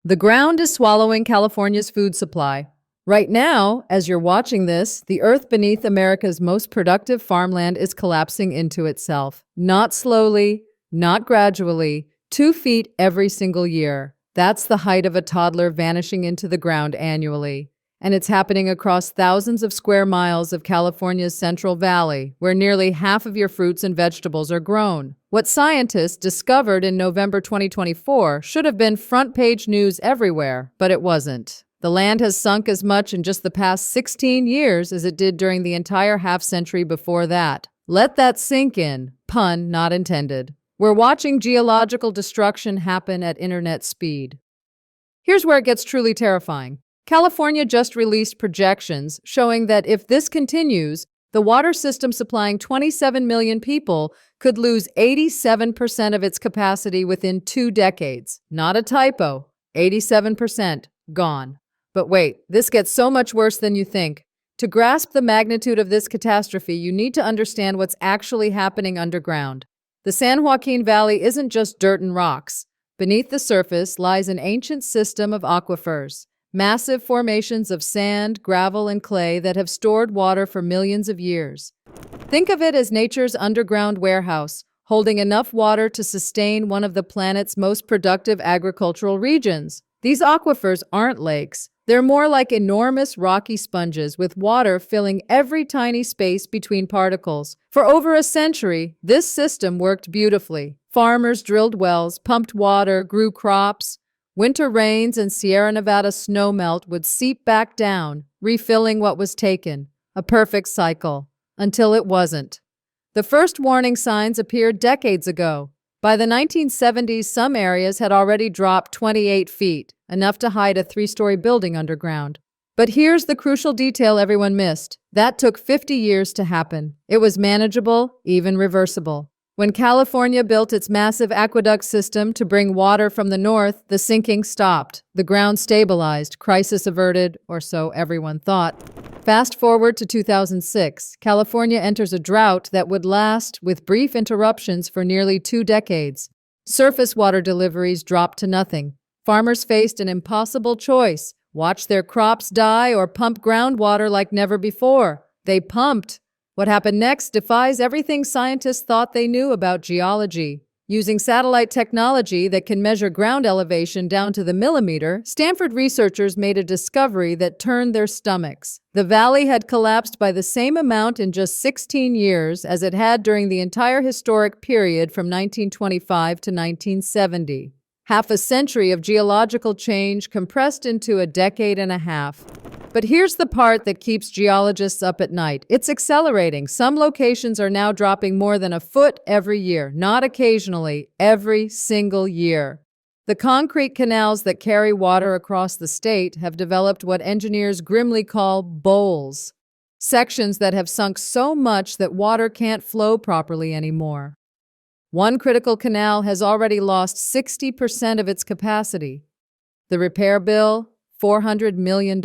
The ground is swallowing California's food supply. Right now, as you're watching this, the earth beneath America's most productive farmland is collapsing into itself. Not slowly, not gradually, 2 feet every single year. That's the height of a toddler vanishing into the ground annually. And it's happening across thousands of square miles of California's Central Valley, where nearly half of your fruits and vegetables are grown. What scientists discovered in November 2024 should have been front-page news everywhere, but it wasn't. The land has sunk as much in just the past 16 years as it did during the entire half-century before that. Let that sink in, pun not intended. We're watching geological destruction happen at internet speed. Here's where it gets truly terrifying. California just released projections showing that if this continues, the water system supplying 27 million people could lose 87% of its capacity within 2 decades. Not a typo. 87% gone. But wait, this gets so much worse than you think. To grasp the magnitude of this catastrophe, you need to understand what's actually happening underground. The San Joaquin Valley isn't just dirt and rocks. Beneath the surface lies an ancient system of aquifers. Massive formations of sand, gravel, and clay that have stored water for millions of years. Think of it as nature's underground warehouse, holding enough water to sustain one of the planet's most productive agricultural regions. These aquifers aren't lakes. They're more like enormous rocky sponges with water filling every tiny space between particles. For over a century, this system worked beautifully. Farmers drilled wells, pumped water, grew crops. Winter rains and Sierra Nevada snowmelt would seep back down, refilling what was taken. A perfect cycle. Until it wasn't. The first warning signs appeared decades ago. By the 1970s, some areas had already dropped 28 feet, enough to hide a 3-story building underground. But here's the crucial detail everyone missed. That took 50 years to happen. It was manageable, even reversible. When California built its massive aqueduct system to bring water from the north, the sinking stopped. The ground stabilized, crisis averted, or so everyone thought. Fast forward to 2006, California enters a drought that would last, with brief interruptions, for nearly 2 decades. Surface water deliveries dropped to nothing. Farmers faced an impossible choice: watch their crops die or pump groundwater like never before. They pumped. What happened next defies everything scientists thought they knew about geology. Using satellite technology that can measure ground elevation down to the millimeter, Stanford researchers made a discovery that turned their stomachs. The valley had collapsed by the same amount in just 16 years as it had during the entire historic period from 1925 to 1970. Half a century of geological change compressed into a decade and a half. But here's the part that keeps geologists up at night. It's accelerating. Some locations are now dropping more than a foot every year, not occasionally, every single year. The concrete canals that carry water across the state have developed what engineers grimly call bowls, sections that have sunk so much that water can't flow properly anymore. One critical canal has already lost 60% of its capacity. The repair bill? $400 million.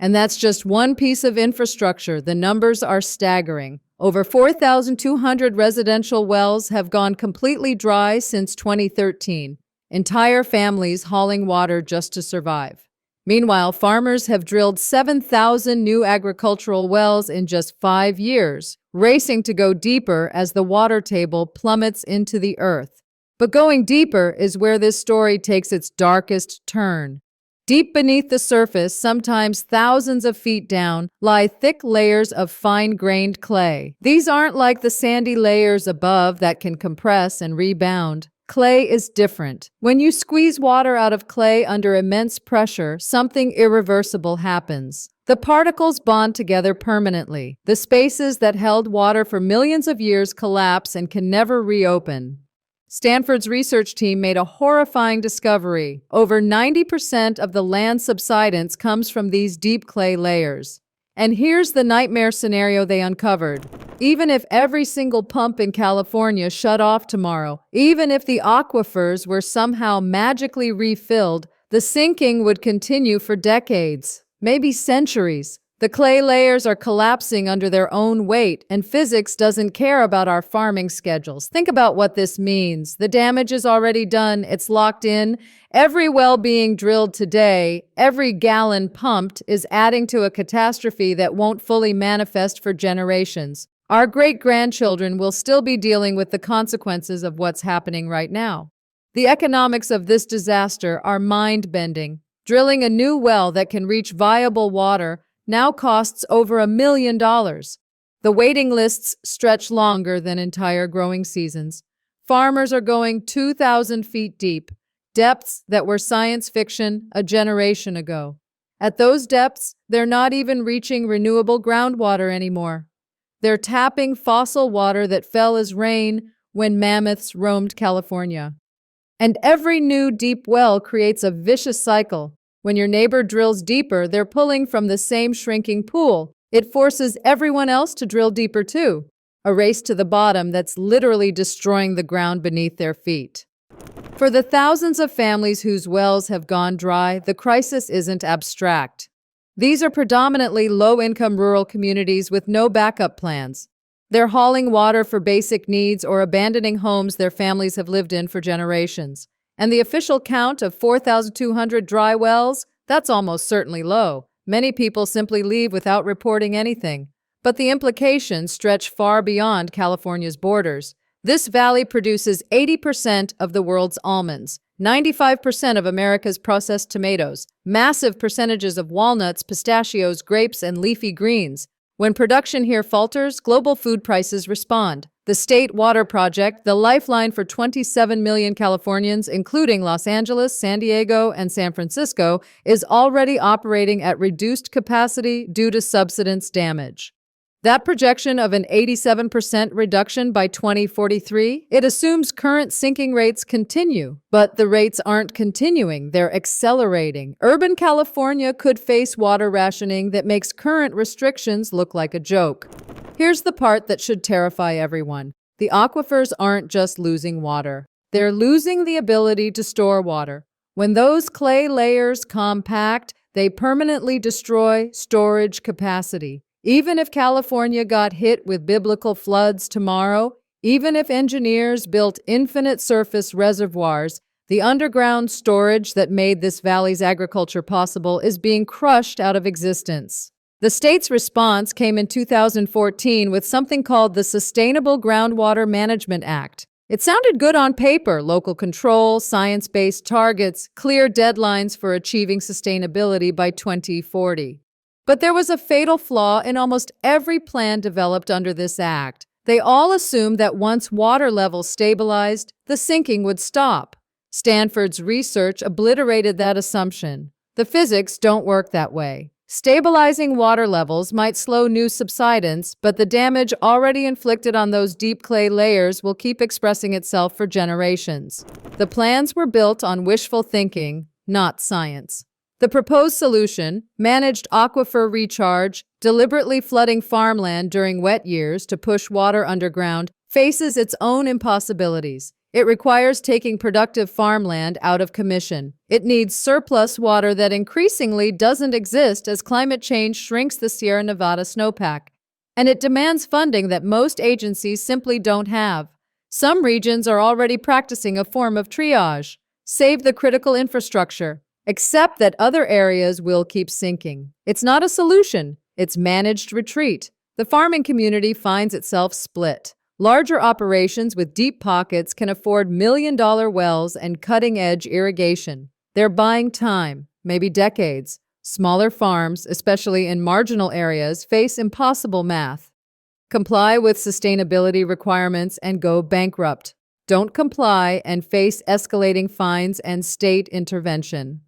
And that's just one piece of infrastructure. The numbers are staggering. Over 4,200 residential wells have gone completely dry since 2013. Entire families hauling water just to survive. Meanwhile, farmers have drilled 7,000 new agricultural wells in just 5 years, racing to go deeper as the water table plummets into the earth. But going deeper is where this story takes its darkest turn. Deep beneath the surface, sometimes thousands of feet down, lie thick layers of fine-grained clay. These aren't like the sandy layers above that can compress and rebound. Clay is different. When you squeeze water out of clay under immense pressure, something irreversible happens. The particles bond together permanently. The spaces that held water for millions of years collapse and can never reopen. Stanford's research team made a horrifying discovery. Over 90% of the land subsidence comes from these deep clay layers. And here's the nightmare scenario they uncovered. Even if every single pump in California shut off tomorrow, even if the aquifers were somehow magically refilled, the sinking would continue for decades, maybe centuries. The clay layers are collapsing under their own weight, and physics doesn't care about our farming schedules. Think about what this means. The damage is already done, it's locked in. Every well being drilled today, every gallon pumped, is adding to a catastrophe that won't fully manifest for generations. Our great-grandchildren will still be dealing with the consequences of what's happening right now. The economics of this disaster are mind-bending. Drilling a new well that can reach viable water now costs over $1 million. The waiting lists stretch longer than entire growing seasons. Farmers are going 2,000 feet deep, depths that were science fiction a generation ago. At those depths, they're not even reaching renewable groundwater anymore. They're tapping fossil water that fell as rain when mammoths roamed California. And every new deep well creates a vicious cycle. When your neighbor drills deeper, they're pulling from the same shrinking pool. It forces everyone else to drill deeper too. A race to the bottom that's literally destroying the ground beneath their feet. For the thousands of families whose wells have gone dry, the crisis isn't abstract. These are predominantly low-income rural communities with no backup plans. They're hauling water for basic needs or abandoning homes their families have lived in for generations. And the official count of 4,200 dry wells, that's almost certainly low. Many people simply leave without reporting anything. But the implications stretch far beyond California's borders. This valley produces 80% of the world's almonds, 95% of America's processed tomatoes, massive percentages of walnuts, pistachios, grapes, and leafy greens. When production here falters, global food prices respond. The State Water Project, the lifeline for 27 million Californians, including Los Angeles, San Diego, and San Francisco, is already operating at reduced capacity due to subsidence damage. That projection of an 87% reduction by 2043, it assumes current sinking rates continue, but the rates aren't continuing, they're accelerating. Urban California could face water rationing that makes current restrictions look like a joke. Here's the part that should terrify everyone. The aquifers aren't just losing water. They're losing the ability to store water. When those clay layers compact, they permanently destroy storage capacity. Even if California got hit with biblical floods tomorrow, even if engineers built infinite surface reservoirs, the underground storage that made this valley's agriculture possible is being crushed out of existence. The state's response came in 2014 with something called the Sustainable Groundwater Management Act. It sounded good on paper: local control, science-based targets, clear deadlines for achieving sustainability by 2040. But there was a fatal flaw in almost every plan developed under this act. They all assumed that once water levels stabilized, the sinking would stop. Stanford's research obliterated that assumption. The physics don't work that way. Stabilizing water levels might slow new subsidence, but the damage already inflicted on those deep clay layers will keep expressing itself for generations. The plans were built on wishful thinking, not science. The proposed solution, managed aquifer recharge, deliberately flooding farmland during wet years to push water underground, faces its own impossibilities. It requires taking productive farmland out of commission. It needs surplus water that increasingly doesn't exist as climate change shrinks the Sierra Nevada snowpack. And it demands funding that most agencies simply don't have. Some regions are already practicing a form of triage. Save the critical infrastructure. Except that other areas will keep sinking. It's not a solution, it's managed retreat. The farming community finds itself split. Larger operations with deep pockets can afford million-dollar wells and cutting-edge irrigation. They're buying time, maybe decades. Smaller farms, especially in marginal areas, face impossible math. Comply with sustainability requirements and go bankrupt. Don't comply and face escalating fines and state intervention.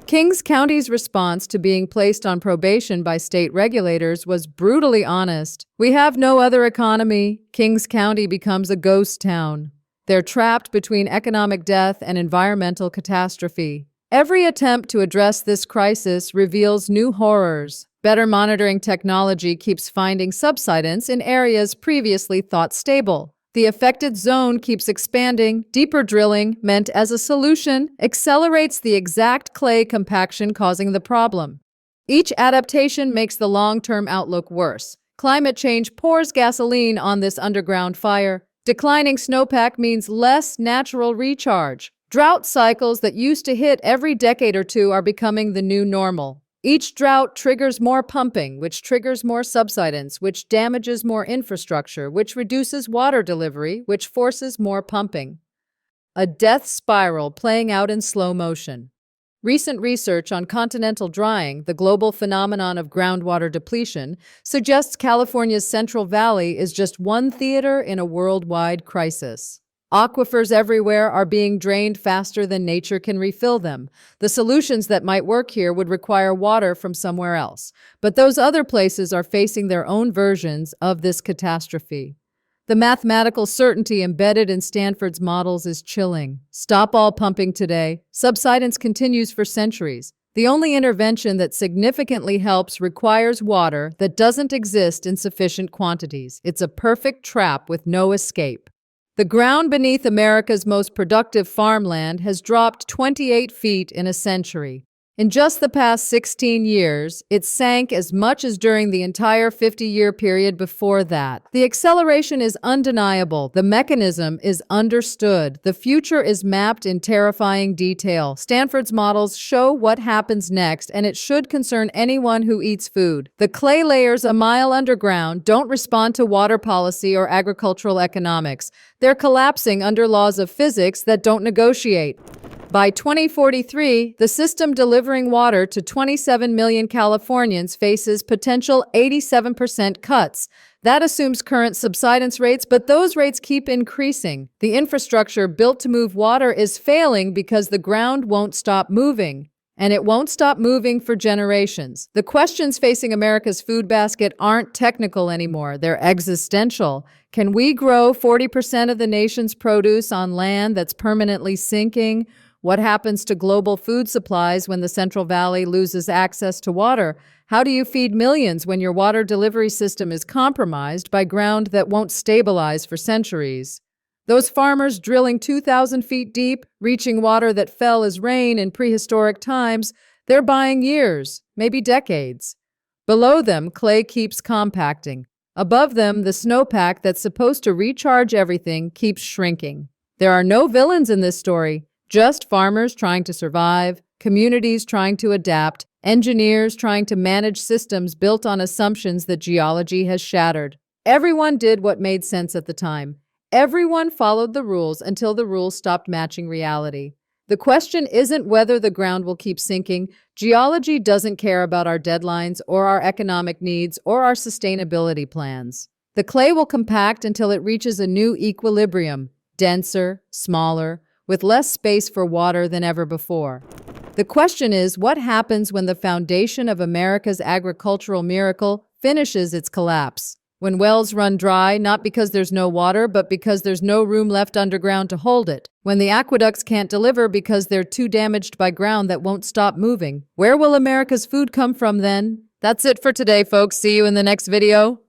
Kings County's response to being placed on probation by state regulators was brutally honest. We have no other economy. Kings County becomes a ghost town. They're trapped between economic death and environmental catastrophe. Every attempt to address this crisis reveals new horrors. Better monitoring technology keeps finding subsidence in areas previously thought stable. The affected zone keeps expanding. Deeper drilling, meant as a solution, accelerates the exact clay compaction causing the problem. Each adaptation makes the long-term outlook worse. Climate change pours gasoline on this underground fire. Declining snowpack means less natural recharge. Drought cycles that used to hit every decade or two are becoming the new normal. Each drought triggers more pumping, which triggers more subsidence, which damages more infrastructure, which reduces water delivery, which forces more pumping. A death spiral playing out in slow motion. Recent research on continental drying, the global phenomenon of groundwater depletion, suggests California's Central Valley is just one theater in a worldwide crisis. Aquifers everywhere are being drained faster than nature can refill them. The solutions that might work here would require water from somewhere else. But those other places are facing their own versions of this catastrophe. The mathematical certainty embedded in Stanford's models is chilling. Stop all pumping today. Subsidence continues for centuries. The only intervention that significantly helps requires water that doesn't exist in sufficient quantities. It's a perfect trap with no escape. The ground beneath America's most productive farmland has dropped 28 feet in a century. In just the past 16 years, it sank as much as during the entire 50-year period before that. The acceleration is undeniable. The mechanism is understood. The future is mapped in terrifying detail. Stanford's models show what happens next, and it should concern anyone who eats food. The clay layers a mile underground don't respond to water policy or agricultural economics. They're collapsing under laws of physics that don't negotiate. By 2043, the system delivering water to 27 million Californians faces potential 87% cuts. That assumes current subsidence rates, but those rates keep increasing. The infrastructure built to move water is failing because the ground won't stop moving. And it won't stop moving for generations. The questions facing America's food basket aren't technical anymore. They're existential. Can we grow 40% of the nation's produce on land that's permanently sinking? What happens to global food supplies when the Central Valley loses access to water? How do you feed millions when your water delivery system is compromised by ground that won't stabilize for centuries? Those farmers drilling 2,000 feet deep, reaching water that fell as rain in prehistoric times, they're buying years, maybe decades. Below them, clay keeps compacting. Above them, the snowpack that's supposed to recharge everything keeps shrinking. There are no villains in this story. Just farmers trying to survive, communities trying to adapt, engineers trying to manage systems built on assumptions that geology has shattered. Everyone did what made sense at the time. Everyone followed the rules until the rules stopped matching reality. The question isn't whether the ground will keep sinking. Geology doesn't care about our deadlines or our economic needs or our sustainability plans. The clay will compact until it reaches a new equilibrium, denser, smaller, with less space for water than ever before. The question is, what happens when the foundation of America's agricultural miracle finishes its collapse? When wells run dry, not because there's no water, but because there's no room left underground to hold it. When the aqueducts can't deliver because they're too damaged by ground that won't stop moving. Where will America's food come from then? That's it for today, folks. See you in the next video.